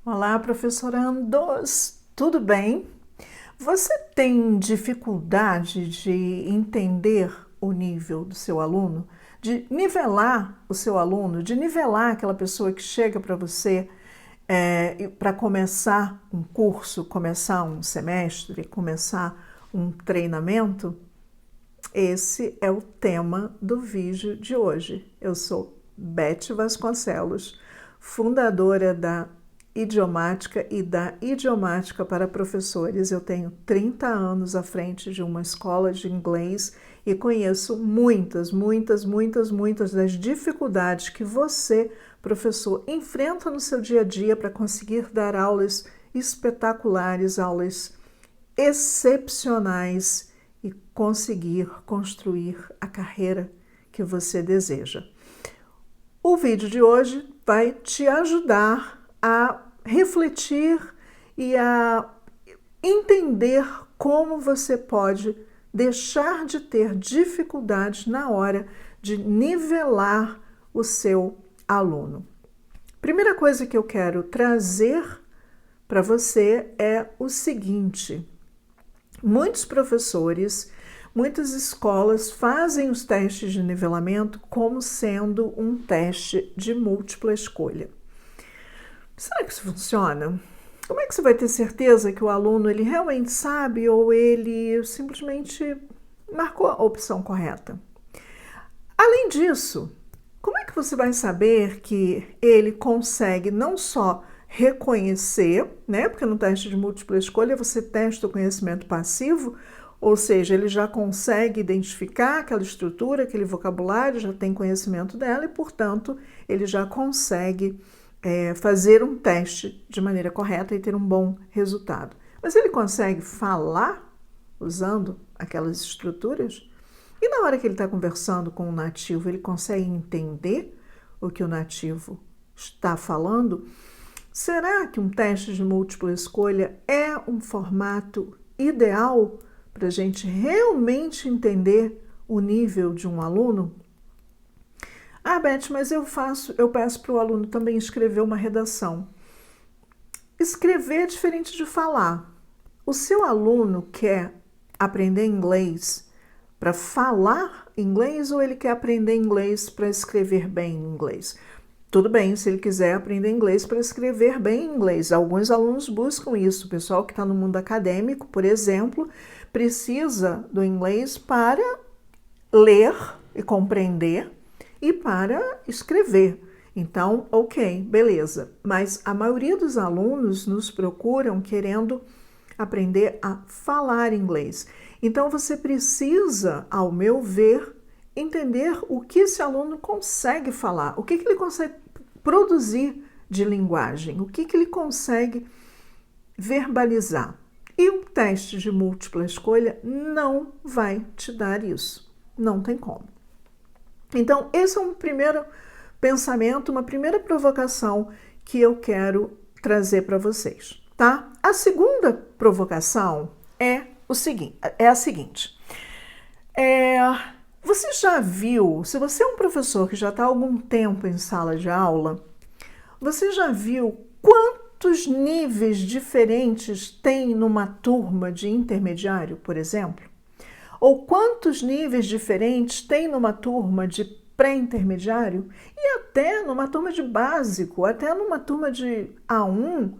Olá, professorandos! Tudo bem? Você tem dificuldade de entender o nível do seu aluno? De nivelar o seu aluno? De nivelar aquela pessoa que chega para você para começar um curso, começar um semestre, começar um treinamento? Esse é o tema do vídeo de hoje. Eu sou Beth Vasconcelos, fundadora da Idiomática e da Idiomática para Professores. Eu tenho 30 anos à frente de uma escola de inglês e conheço muitas das dificuldades que você, professor, enfrenta no seu dia a dia para conseguir dar aulas espetaculares, aulas excepcionais e conseguir construir a carreira que você deseja. O vídeo de hoje vai te ajudar a refletir e a entender como você pode deixar de ter dificuldades na hora de nivelar o seu aluno. Primeira coisa que eu quero trazer para você é o seguinte: muitos professores, muitas escolas fazem os testes de nivelamento como sendo um teste de múltipla escolha. Será que isso funciona? Como é que você vai ter certeza que o aluno ele realmente sabe ou ele simplesmente marcou a opção correta? Além disso, como é que você vai saber que ele consegue não só reconhecer, né? Porque no teste de múltipla escolha você testa o conhecimento passivo, ou seja, ele já consegue identificar aquela estrutura, aquele vocabulário, já tem conhecimento dela e, portanto, ele já consegue fazer um teste de maneira correta e ter um bom resultado. Mas ele consegue falar usando aquelas estruturas? E na hora que ele está conversando com o nativo, ele consegue entender o que o nativo está falando? Será que um teste de múltipla escolha é um formato ideal para a gente realmente entender o nível de um aluno? Ah, Beth, mas eu peço para o aluno também escrever uma redação. Escrever é diferente de falar. O seu aluno quer aprender inglês para falar inglês ou ele quer aprender inglês para escrever bem inglês? Tudo bem, se ele quiser aprender inglês para escrever bem inglês. Alguns alunos buscam isso. O pessoal que está no mundo acadêmico, por exemplo, precisa do inglês para ler e compreender e para escrever. Então, ok, beleza. Mas a maioria dos alunos nos procuram querendo aprender a falar inglês. Então, você precisa, ao meu ver, entender o que esse aluno consegue falar, o que ele consegue produzir de linguagem, o que ele consegue verbalizar. E um teste de múltipla escolha não vai te dar isso. Não tem como. Então, esse é um primeiro pensamento, uma primeira provocação que eu quero trazer para vocês, tá? A segunda provocação é a seguinte. Você já viu, se você é um professor que já está há algum tempo em sala de aula, você já viu quantos níveis diferentes tem numa turma de intermediário, por exemplo? Ou quantos níveis diferentes tem numa turma de pré-intermediário? E até numa turma de básico, até numa turma de A1,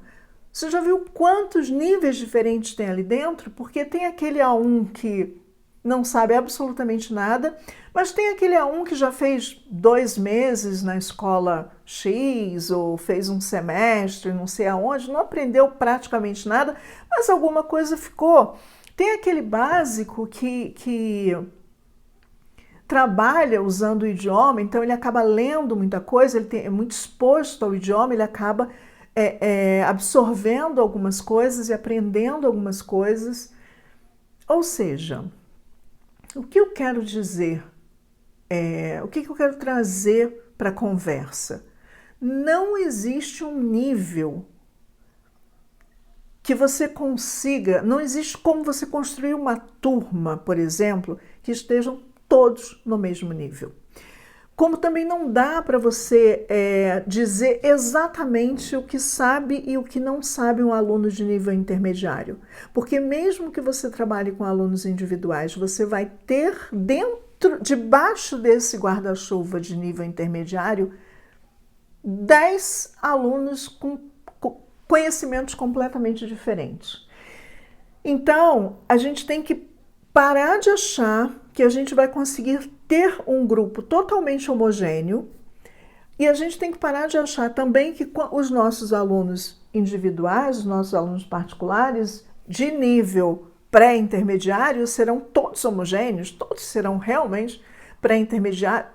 você já viu quantos níveis diferentes tem ali dentro? Porque tem aquele A1 que não sabe absolutamente nada, mas tem aquele A1 que já fez 2 meses na escola X ou fez um semestre, não sei aonde, não aprendeu praticamente nada, mas alguma coisa ficou. Tem aquele básico que trabalha usando o idioma, então ele acaba lendo muita coisa, ele é muito exposto ao idioma, ele acaba absorvendo algumas coisas e aprendendo algumas coisas. Ou seja, o que eu quero dizer, o que eu quero trazer para a conversa? Não existe um nível que você consiga, não existe como você construir uma turma, por exemplo, que estejam todos no mesmo nível. Como também não dá para você dizer exatamente o que sabe e o que não sabe um aluno de nível intermediário. Porque mesmo que você trabalhe com alunos individuais, você vai ter debaixo desse guarda-chuva de nível intermediário, 10 alunos com conhecimentos completamente diferentes. Então, a gente tem que parar de achar que a gente vai conseguir ter um grupo totalmente homogêneo, e a gente tem que parar de achar também que os nossos alunos individuais, os nossos alunos particulares, de nível pré-intermediário, serão todos homogêneos, todos serão realmente pré-intermediário,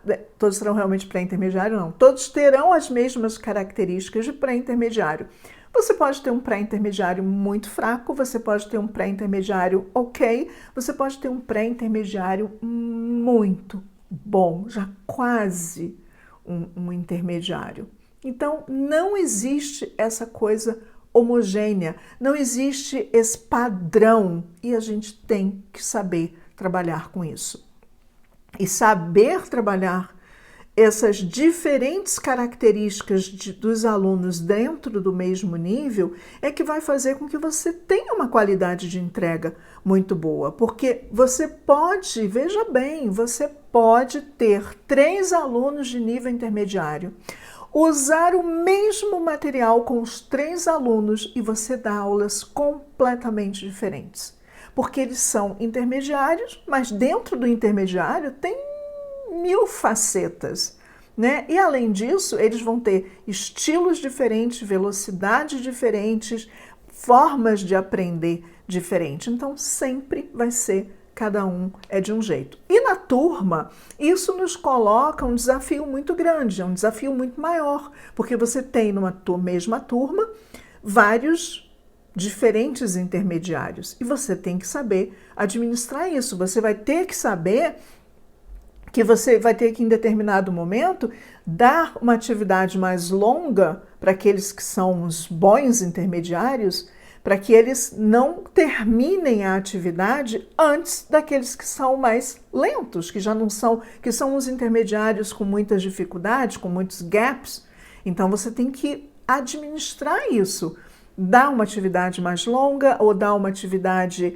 não, todos terão as mesmas características de pré-intermediário. Você pode ter um pré-intermediário muito fraco, você pode ter um pré-intermediário ok, você pode ter um pré-intermediário muito bom, já quase um intermediário. Então, não existe essa coisa homogênea, não existe esse padrão e a gente tem que saber trabalhar com isso. E saber trabalhar essas diferentes características dos alunos dentro do mesmo nível é que vai fazer com que você tenha uma qualidade de entrega muito boa. Porque você pode, veja bem, você pode ter 3 alunos de nível intermediário, usar o mesmo material com os 3 alunos e você dá aulas completamente diferentes. Porque eles são intermediários, mas dentro do intermediário tem 1000 facetas, né? E além disso, eles vão ter estilos diferentes, velocidades diferentes, formas de aprender diferentes. Então, sempre vai ser, cada um é de um jeito. E na turma, isso nos coloca um desafio muito grande, um desafio muito maior, porque você tem numa mesma turma vários diferentes intermediários e você tem que saber administrar isso. Você vai ter que saber que você vai ter que, em determinado momento, dar uma atividade mais longa para aqueles que são os bons intermediários, para que eles não terminem a atividade antes daqueles que são mais lentos, que já não são, que são os intermediários com muitas dificuldades, com muitos gaps. Então você tem que administrar isso, dar uma atividade mais longa ou dar uma atividade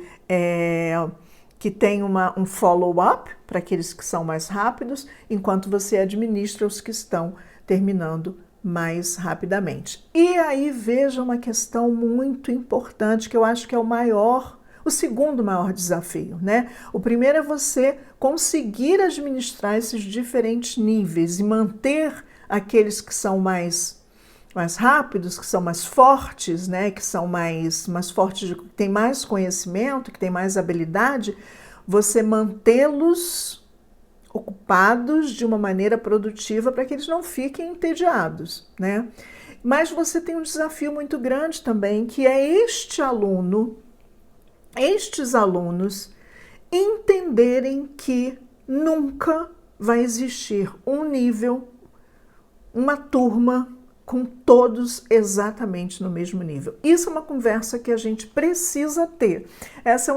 que tem um follow-up para aqueles que são mais rápidos, enquanto você administra os que estão terminando mais rapidamente. E aí veja uma questão muito importante que eu acho que é o segundo maior desafio, né? O primeiro é você conseguir administrar esses diferentes níveis e manter aqueles que são mais rápidos, que são mais fortes, né, que são mais fortes, que têm mais conhecimento, que têm mais habilidade, você mantê-los ocupados de uma maneira produtiva para que eles não fiquem entediados, né? Mas você tem um desafio muito grande também, que é estes alunos entenderem que nunca vai existir um nível, uma turma com todos exatamente no mesmo nível. Isso é uma conversa que a gente precisa ter. Essa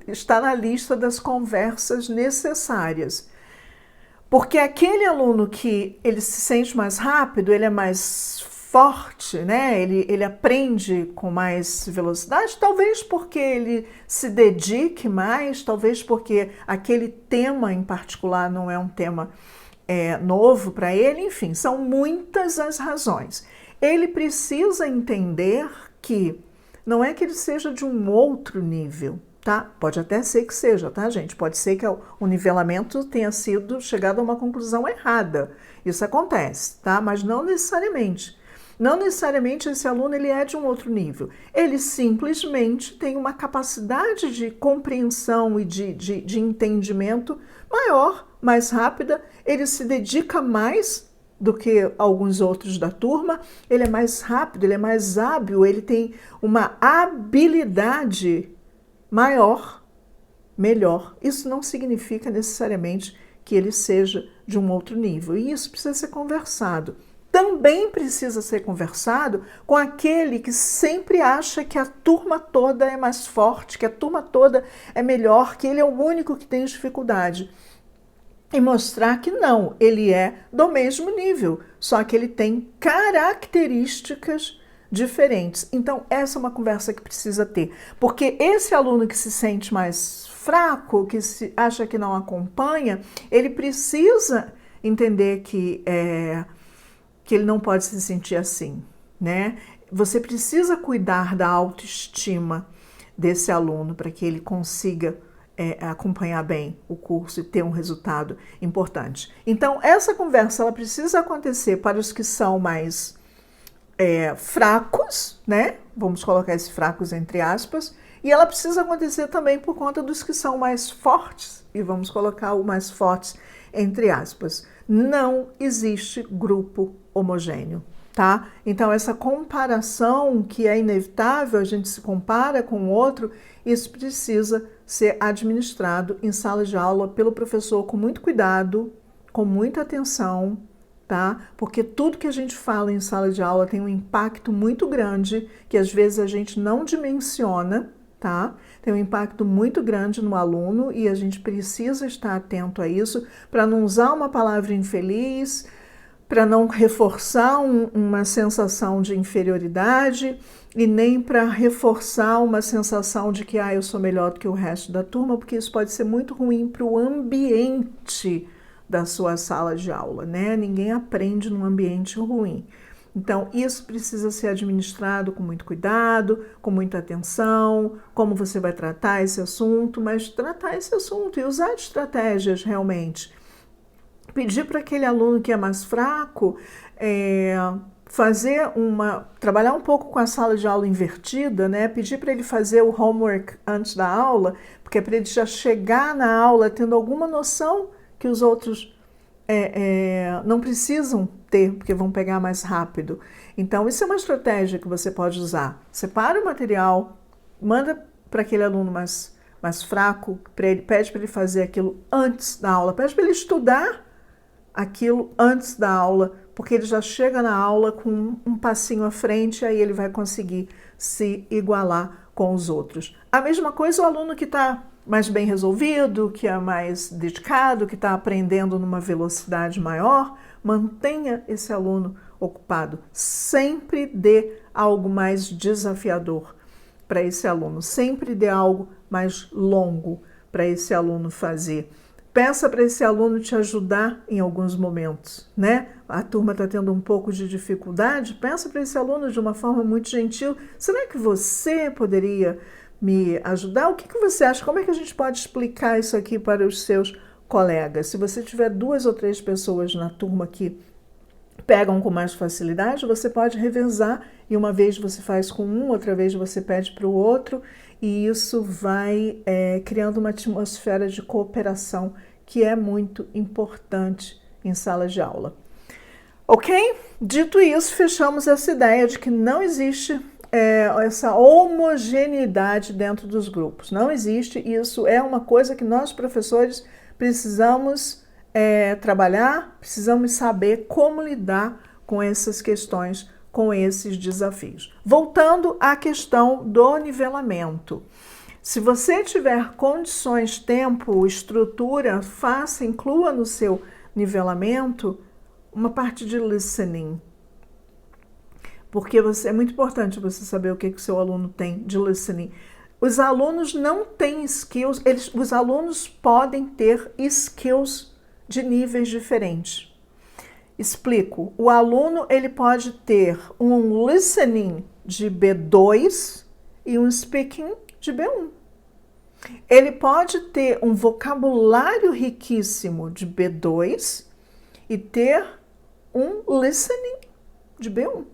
está na lista das conversas necessárias. Porque aquele aluno que ele se sente mais rápido, ele é mais forte, né? Ele aprende com mais velocidade, talvez porque ele se dedique mais, talvez porque aquele tema em particular não é um tema novo para ele, enfim, são muitas as razões. Ele precisa entender que não é que ele seja de um outro nível, tá? Pode até ser que seja, tá, gente? Pode ser que o nivelamento tenha sido chegado a uma conclusão errada. Isso acontece, tá? Mas não necessariamente. Não necessariamente esse aluno ele é de um outro nível. Ele simplesmente tem uma capacidade de compreensão e de entendimento maior, mais rápida, ele se dedica mais do que alguns outros da turma, ele é mais rápido, ele é mais hábil, ele tem uma habilidade maior, melhor. Isso não significa necessariamente que ele seja de um outro nível, e isso precisa ser conversado. Também precisa ser conversado com aquele que sempre acha que a turma toda é mais forte, que a turma toda é melhor, que ele é o único que tem dificuldade. e mostrar que não, ele é do mesmo nível, só que ele tem características diferentes. Então, essa é uma conversa que precisa ter, porque esse aluno que se sente mais fraco, que se acha que não acompanha, ele precisa entender que ele não pode se sentir assim, né? Você precisa cuidar da autoestima desse aluno para que ele consiga acompanhar bem o curso e ter um resultado importante. Então, essa conversa ela precisa acontecer para os que são mais fracos, né? Vamos colocar esses fracos entre aspas, e ela precisa acontecer também por conta dos que são mais fortes, e vamos colocar o mais fortes entre aspas. Não existe grupo homogêneo, tá? Então, essa comparação que é inevitável, a gente se compara com o outro, isso precisa ser administrado em sala de aula pelo professor com muito cuidado, com muita atenção, tá? Porque tudo que a gente fala em sala de aula tem um impacto muito grande, que às vezes a gente não dimensiona, tá? Tem um impacto muito grande no aluno e a gente precisa estar atento a isso para não usar uma palavra infeliz, para não reforçar uma sensação de inferioridade e nem para reforçar uma sensação de que eu sou melhor do que o resto da turma, porque isso pode ser muito ruim para o ambiente da sua sala de aula, né? Ninguém aprende num ambiente ruim. Então, isso precisa ser administrado com muito cuidado, com muita atenção, como você vai tratar esse assunto, mas tratar esse assunto e usar estratégias realmente. Pedir para aquele aluno que é mais fraco trabalhar um pouco com a sala de aula invertida, né? Pedir para ele fazer o homework antes da aula, porque é para ele já chegar na aula tendo alguma noção que os outros não precisam ter, porque vão pegar mais rápido. Então, isso é uma estratégia que você pode usar. Separa o material, manda para aquele aluno mais fraco, pede para ele fazer aquilo antes da aula, pede para ele estudar aquilo antes da aula, porque ele já chega na aula com um passinho à frente, aí ele vai conseguir se igualar com os outros. A mesma coisa o aluno que está mais bem resolvido, que é mais dedicado, que está aprendendo numa velocidade maior, mantenha esse aluno ocupado. Sempre dê algo mais desafiador para esse aluno, sempre dê algo mais longo para esse aluno fazer. Peça para esse aluno te ajudar em alguns momentos, né? A turma está tendo um pouco de dificuldade, peça para esse aluno de uma forma muito gentil. Será que você poderia me ajudar? O que você acha? Como é que a gente pode explicar isso aqui para os seus colegas? Se você tiver 2 ou 3 pessoas na turma que pegam com mais facilidade, você pode revezar e uma vez você faz com um, outra vez você pede para o outro e isso vai criando uma atmosfera de cooperação que é muito importante em sala de aula. Ok? Dito isso, fechamos essa ideia de que não existe essa homogeneidade dentro dos grupos. Não existe, isso é uma coisa que nós, professores, precisamos trabalhar, precisamos saber como lidar com essas questões, com esses desafios. Voltando à questão do nivelamento. Se você tiver condições, tempo, estrutura, inclua no seu nivelamento uma parte de listening. Porque é muito importante você saber o que o seu aluno tem de listening. Os alunos não têm skills, os alunos podem ter skills de níveis diferentes. Explico. O aluno ele pode ter um listening de B2 e um speaking de B1. Ele pode ter um vocabulário riquíssimo de B2 e ter um listening de B1.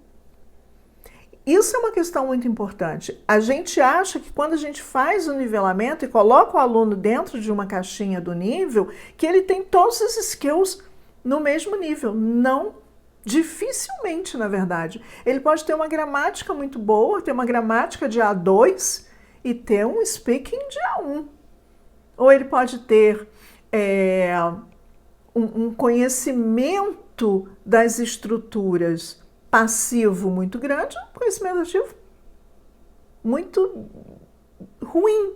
Isso é uma questão muito importante. A gente acha que quando a gente faz o nivelamento e coloca o aluno dentro de uma caixinha do nível, que ele tem todos os skills no mesmo nível. Não, dificilmente, na verdade. Ele pode ter uma gramática muito boa, ter uma gramática de A2 e ter um speaking de A1. Ou ele pode ter um conhecimento das estruturas passivo muito grande, conhecimento ativo muito ruim.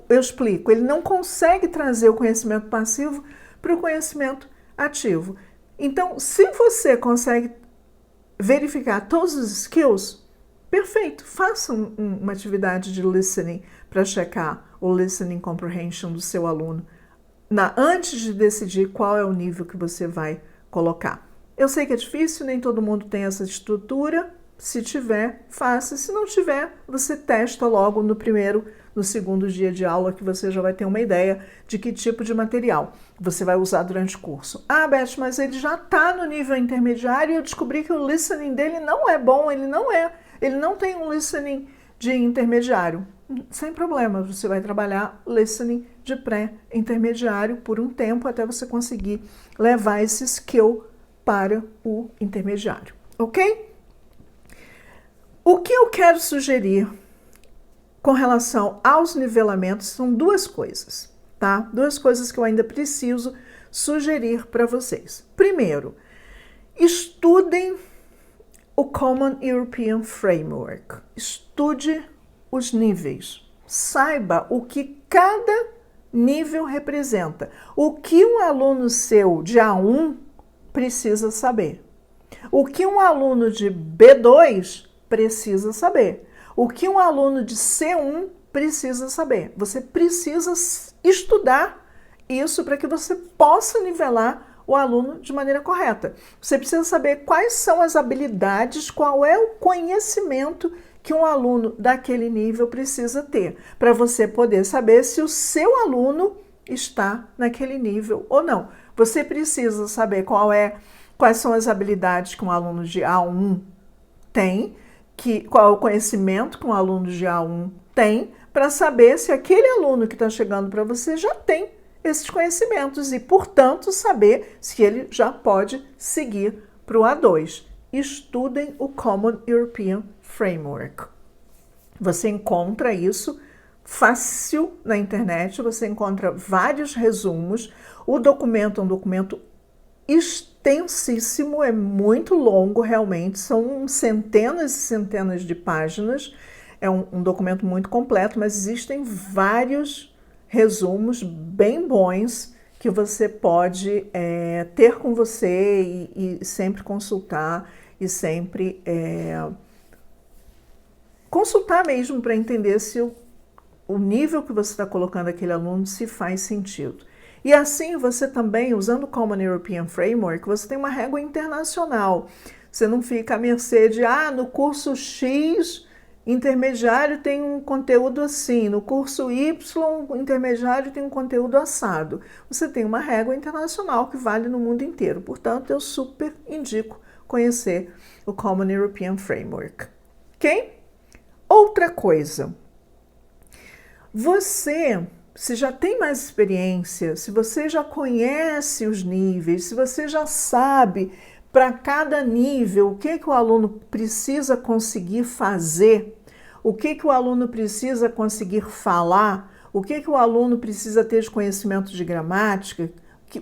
Eu explico, ele não consegue trazer o conhecimento passivo para o conhecimento ativo. Então, se você consegue verificar todos os skills, perfeito, faça uma atividade de listening para checar o listening comprehension do seu aluno antes de decidir qual é o nível que você vai colocar. Eu sei que é difícil, nem todo mundo tem essa estrutura. Se tiver, faça. Se não tiver, você testa logo no segundo dia de aula, que você já vai ter uma ideia de que tipo de material você vai usar durante o curso. Ah, Beth, mas ele já está no nível intermediário e eu descobri que o listening dele não é bom, ele não tem um listening de intermediário. Sem problema, você vai trabalhar listening de pré-intermediário por um tempo até você conseguir levar esse skill para o intermediário, ok? O que eu quero sugerir com relação aos nivelamentos são duas coisas, tá? Duas coisas que eu ainda preciso sugerir para vocês. Primeiro, estudem o Common European Framework. Estude os níveis. Saiba o que cada nível representa. O que um aluno seu de A1 precisa saber. O que um aluno de B2 precisa saber. O que um aluno de C1 precisa saber. Você precisa estudar isso para que você possa nivelar o aluno de maneira correta. Você precisa saber quais são as habilidades, qual é o conhecimento que um aluno daquele nível precisa ter, para você poder saber se o seu aluno está naquele nível ou não. Você precisa saber quais são as habilidades que um aluno de A1 tem, qual é o conhecimento que um aluno de A1 tem, para saber se aquele aluno que está chegando para você já tem esses conhecimentos e, portanto, saber se ele já pode seguir para o A2. Estudem o Common European Framework. Você encontra isso fácil na internet, você encontra vários resumos. O documento é um documento extensíssimo, é muito longo realmente, são centenas e centenas de páginas. É um documento muito completo, mas existem vários resumos bem bons que você pode ter com você e sempre consultar e sempre consultar mesmo para entender se o nível que você está colocando aquele aluno se faz sentido. E assim você também, usando o Common European Framework, você tem uma régua internacional. Você não fica à mercê de, no curso X intermediário tem um conteúdo assim, no curso Y intermediário tem um conteúdo assado. Você tem uma régua internacional que vale no mundo inteiro. Portanto, eu super indico conhecer o Common European Framework. Ok? Outra coisa, se já tem mais experiência, se você já conhece os níveis, se você já sabe para cada nível o que o aluno precisa conseguir fazer, o que o aluno precisa conseguir falar, o que o aluno precisa ter de conhecimento de gramática,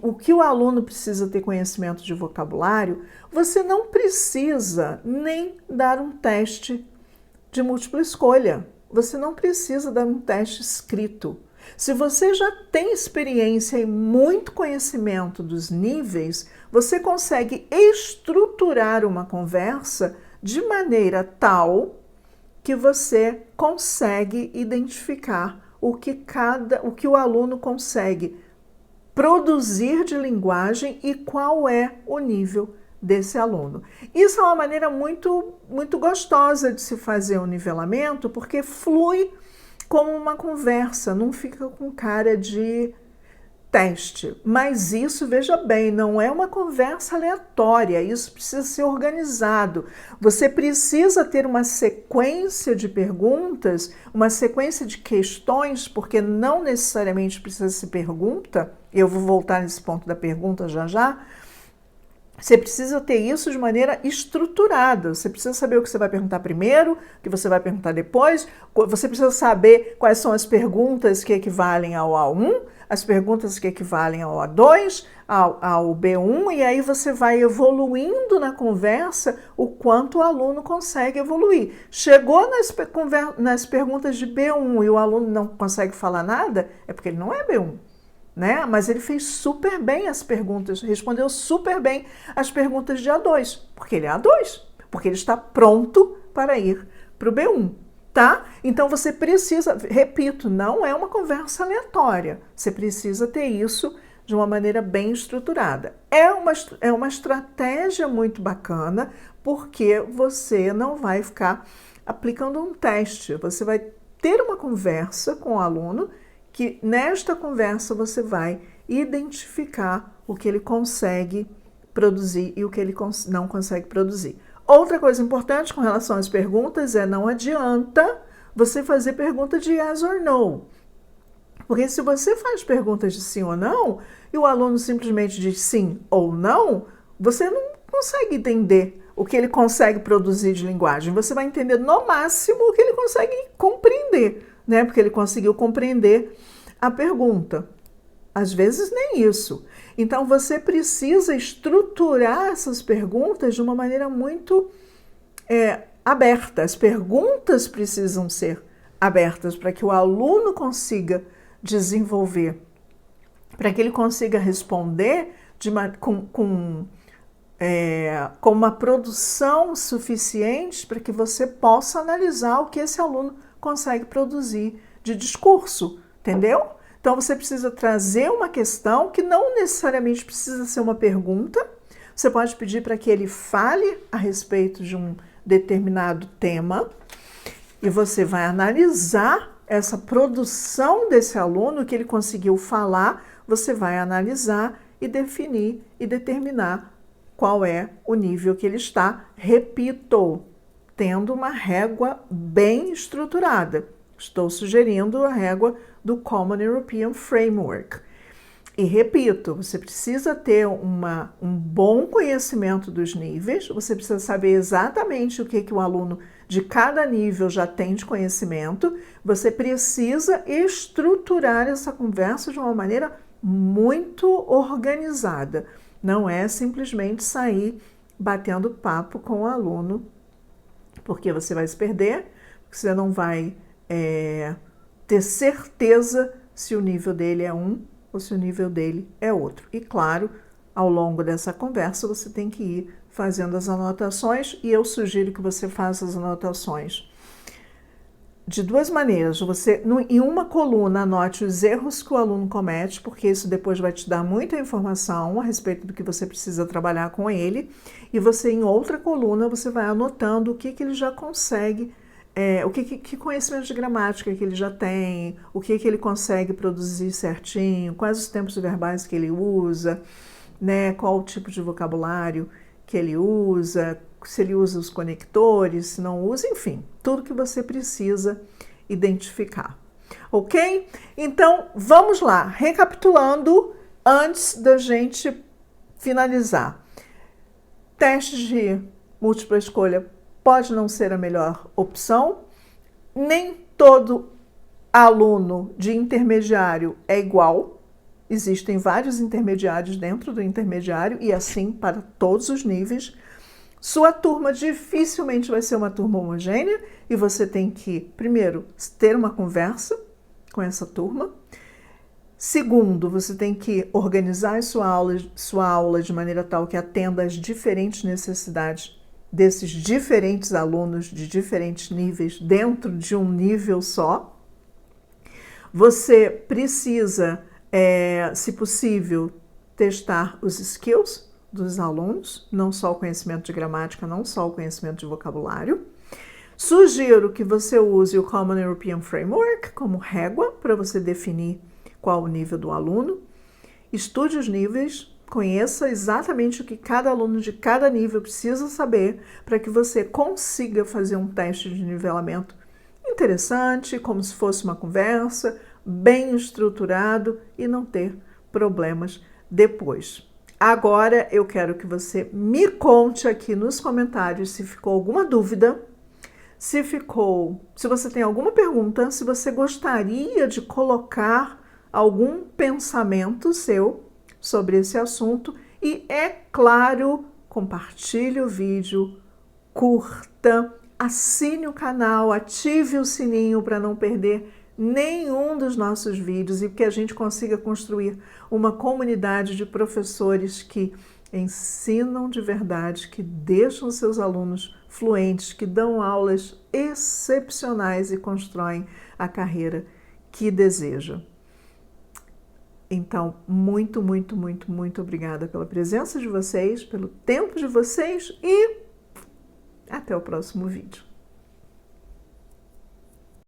o que o aluno precisa ter conhecimento de vocabulário, você não precisa nem dar um teste de múltipla escolha. Você não precisa dar um teste escrito. Se você já tem experiência e muito conhecimento dos níveis, você consegue estruturar uma conversa de maneira tal que você consegue identificar o que o aluno consegue produzir de linguagem e qual é o nível desse aluno. Isso é uma maneira muito, muito gostosa de se fazer o nivelamento, porque flui como uma conversa, não fica com cara de teste. Mas isso, veja bem, não é uma conversa aleatória, isso precisa ser organizado. Você precisa ter uma sequência de perguntas, uma sequência de questões, porque não necessariamente precisa ser pergunta, eu vou voltar nesse ponto da pergunta já já. Você precisa ter isso de maneira estruturada. Você precisa saber o que você vai perguntar primeiro, o que você vai perguntar depois. Você precisa saber quais são as perguntas que equivalem ao A1, as perguntas que equivalem ao A2, ao B1, e aí você vai evoluindo na conversa o quanto o aluno consegue evoluir. Chegou nas perguntas de B1 e o aluno não consegue falar nada, é porque ele não é B1. né? Mas ele fez super bem as perguntas, respondeu super bem as perguntas de A2, porque ele é A2, porque ele está pronto para ir para o B1, tá? Então você precisa, repito, não é uma conversa aleatória, você precisa ter isso de uma maneira bem estruturada. É uma estratégia muito bacana, porque você não vai ficar aplicando um teste, você vai ter uma conversa com o aluno, que nesta conversa você vai identificar o que ele consegue produzir e o que ele não consegue produzir. Outra coisa importante com relação às perguntas é não adianta você fazer pergunta de yes or no. Porque se você faz perguntas de sim ou não, e o aluno simplesmente diz sim ou não, você não consegue entender o que ele consegue produzir de linguagem. Você vai entender no máximo o que ele consegue compreender, né? Porque ele conseguiu compreender a pergunta. Às vezes nem isso. Então você precisa estruturar essas perguntas de uma maneira muito aberta. As perguntas precisam ser abertas para que o aluno consiga desenvolver, para que ele consiga responder com uma produção suficiente para que você possa analisar o que esse aluno consegue produzir de discurso, entendeu? Então você precisa trazer uma questão que não necessariamente precisa ser uma pergunta, você pode pedir para que ele fale a respeito de um determinado tema e você vai analisar essa produção desse aluno, que ele conseguiu falar, você vai analisar e definir e determinar qual é o nível que ele está, repito, tendo uma régua bem estruturada. Estou sugerindo a régua do Common European Framework. E repito, você precisa ter um bom conhecimento dos níveis, você precisa saber exatamente o que o aluno de cada nível já tem de conhecimento, você precisa estruturar essa conversa de uma maneira muito organizada. Não é simplesmente sair batendo papo com o aluno, porque você vai se perder, porque você não vai ter certeza se o nível dele é um ou se o nível dele é outro. E claro, ao longo dessa conversa você tem que ir fazendo as anotações e eu sugiro que você faça as anotações de duas maneiras. Você, em uma coluna, anote os erros que o aluno comete, porque isso depois vai te dar muita informação a respeito do que você precisa trabalhar com ele. E você, em outra coluna, você vai anotando o que ele já consegue, que conhecimento de gramática que ele já tem, o que ele consegue produzir certinho, quais os tempos verbais que ele usa, né, qual o tipo de vocabulário que ele usa, se ele usa os conectores, se não usa, enfim, tudo que você precisa identificar. Ok? Então, vamos lá, recapitulando antes da gente finalizar. Testes de múltipla escolha pode não ser a melhor opção, nem todo aluno de intermediário é igual, existem vários intermediários dentro do intermediário e assim para todos os níveis. Sua turma dificilmente vai ser uma turma homogênea e você tem que, primeiro, ter uma conversa com essa turma. Segundo, você tem que organizar sua aula de maneira tal que atenda às diferentes necessidades desses diferentes alunos de diferentes níveis dentro de um nível só. Você precisa, se possível, testar os skills dos alunos, não só o conhecimento de gramática, não só o conhecimento de vocabulário. Sugiro que você use o Common European Framework como régua para você definir qual o nível do aluno. Estude os níveis, conheça exatamente o que cada aluno de cada nível precisa saber para que você consiga fazer um teste de nivelamento interessante, como se fosse uma conversa, bem estruturado e não ter problemas depois. Agora eu quero que você me conte aqui nos comentários se ficou alguma dúvida, se você tem alguma pergunta, se você gostaria de colocar algum pensamento seu sobre esse assunto e, é claro, compartilhe o vídeo, curta, assine o canal, ative o sininho para não perder nenhum dos nossos vídeos e que a gente consiga construir uma comunidade de professores que ensinam de verdade, que deixam seus alunos fluentes, que dão aulas excepcionais e constroem a carreira que desejam. Então, muito, muito, muito, muito obrigada pela presença de vocês, pelo tempo de vocês e até o próximo vídeo.